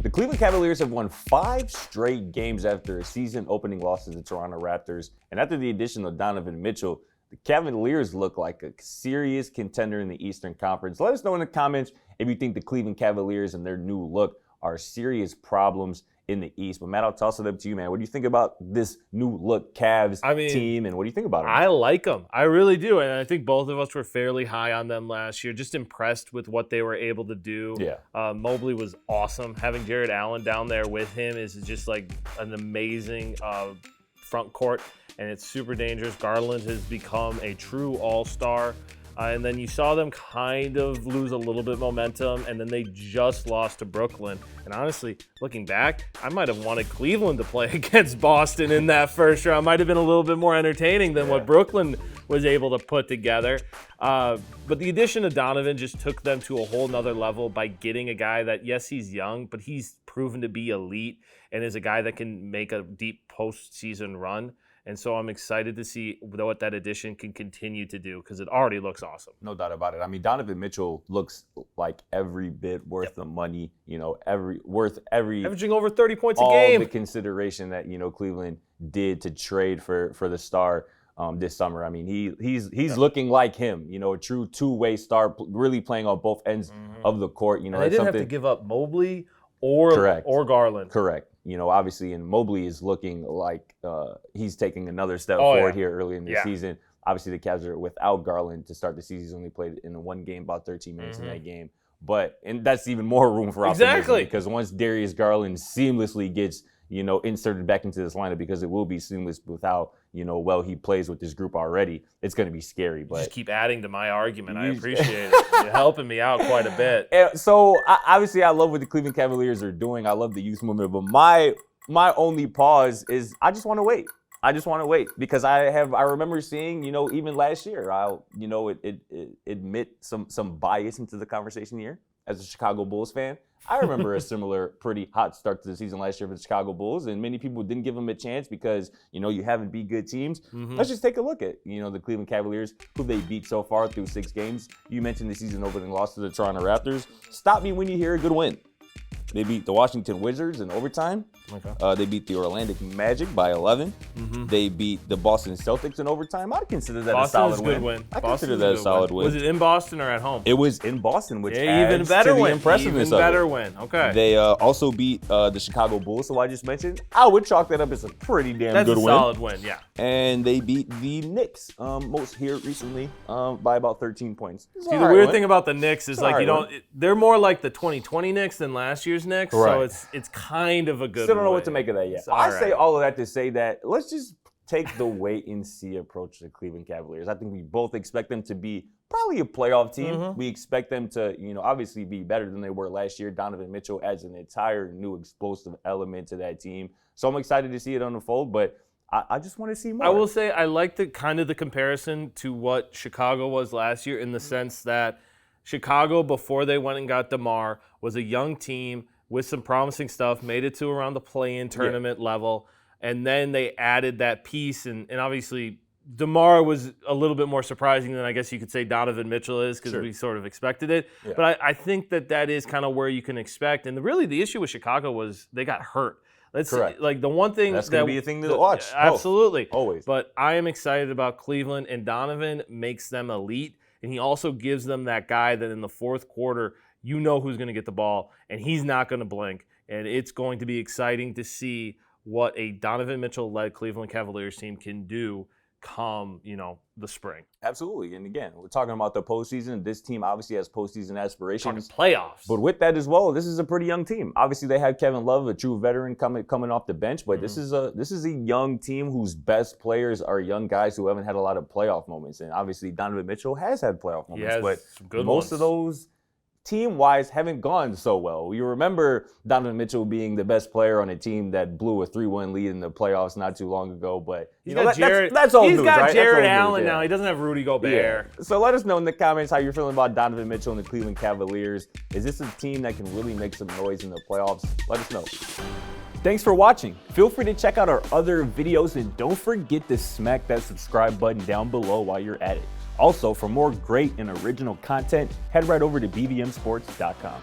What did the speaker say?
The Cleveland Cavaliers have won 5 straight games after a season-opening loss to the Toronto Raptors. And after the addition of Donovan Mitchell, the Cavaliers look like a serious contender in the Eastern Conference. Let us know in the comments if you think the Cleveland Cavaliers and their new look are serious problems in the East. But Matt, I'll toss it up to you, man. What do you think about this new look Cavs team, and what do you think about them? I like them. I really do. And I think both of us were fairly high on them last year. Just impressed with what they were able to do. Yeah. Mobley was awesome. Having Jared Allen down there with him is just like an amazing front court, and it's super dangerous. Garland has become a true all-star. And then you saw them kind of lose a little bit of momentum, and then they just lost to Brooklyn. And honestly, looking back, I might have wanted Cleveland to play against Boston in that first round. Might have been a little bit more entertaining than what Brooklyn was able to put together. But the addition of Donovan just took them to a whole nother level by getting a guy that, yes, he's young, but he's proven to be elite and is a guy that can make a deep postseason run. And so I'm excited to see what that addition can continue to do, because it already looks awesome. No doubt about it. I mean, Donovan Mitchell looks like every bit worth the money, averaging over 30 points a all game. The consideration that, Cleveland did to trade for the star this summer. I mean, he's looking like him, a true two-way star, really playing on both ends of the court. And they didn't have to give up Mobley or Garland. Correct. Obviously, and Mobley is looking like he's taking another step forward here early in the season. Obviously, the Cavs are without Garland to start the season. He's only played in one game, about 13 minutes in that game. And that's even more room for optimism, because once Darius Garland seamlessly gets, inserted back into this lineup, because it will be seamless with how, he plays with this group already, it's going to be scary. But just keep adding to my argument. I appreciate it. You're helping me out quite a bit. So, obviously, I love what the Cleveland Cavaliers are doing. I love the youth movement. But my only pause is I just want to wait. Because I remember seeing, even last year, I'll admit some bias into the conversation here as a Chicago Bulls fan. I remember a similar pretty hot start to the season last year for the Chicago Bulls, and many people didn't give them a chance because, you haven't beat good teams. Let's just take a look at, the Cleveland Cavaliers, who they beat so far through 6 games. You mentioned the season opening loss to the Toronto Raptors. Stop me when you hear a good win. They beat the Washington Wizards in overtime. Okay. They beat the Orlando Magic by 11. They beat the Boston Celtics in overtime. I'd consider that a solid win. I consider that a solid win. Was it in Boston or at home? It was in Boston, which even adds better to the win. impressiveness Even better of it. win. Okay. They also beat the Chicago Bulls, who I just mentioned. I would chalk that up as a pretty damn good win. That's a solid win, yeah. And they beat the Knicks most here recently by about 13 points. See, the weird thing about the Knicks is they're more like the 2020 Knicks than last year's Knicks, so it's kind of a good Still don't know win. what to make of that yet. I say all of that to say that let's just take the wait-and-see approach to the Cleveland Cavaliers. I think we both expect them to be probably a playoff team. We expect them to, obviously be better than they were last year. Donovan Mitchell adds an entire new explosive element to that team. So I'm excited to see it unfold, but I just want to see more. I will say I like the comparison to what Chicago was last year, in the sense that Chicago, before they went and got DeMar, was a young team with some promising stuff, made it to around the play-in tournament level, and then they added that piece, and obviously DeMar was a little bit more surprising than I guess you could say Donovan Mitchell is, because we sort of expected it. Yeah. But I think that is kind of where you can expect. And really the issue with Chicago was they got hurt. Correct. Like the one thing that's going to be a thing to watch. Absolutely. Always. But I am excited about Cleveland, and Donovan makes them elite, and he also gives them that guy that in the fourth quarter, who's going to get the ball, and he's not going to blink. And it's going to be exciting to see what a Donovan Mitchell-led Cleveland Cavaliers team can do come, the spring. Absolutely. And again, we're talking about the postseason. This team obviously has postseason aspirations. Talking playoffs. But with that as well, this is a pretty young team. Obviously, they have Kevin Love, a true veteran, coming off the bench. But this is a young team whose best players are young guys who haven't had a lot of playoff moments. And obviously, Donovan Mitchell has had playoff moments. But most of those team-wise haven't gone so well. You remember Donovan Mitchell being the best player on a team that blew a 3-1 lead in the playoffs not too long ago, but that's old news, He's got right? Jared Allen now. He doesn't have Rudy Gobert. Yeah. So let us know in the comments how you're feeling about Donovan Mitchell and the Cleveland Cavaliers. Is this a team that can really make some noise in the playoffs? Let us know. Thanks for watching. Feel free to check out our other videos, and don't forget to smack that subscribe button down below while you're at it. Also, for more great and original content, head right over to bvmsports.com.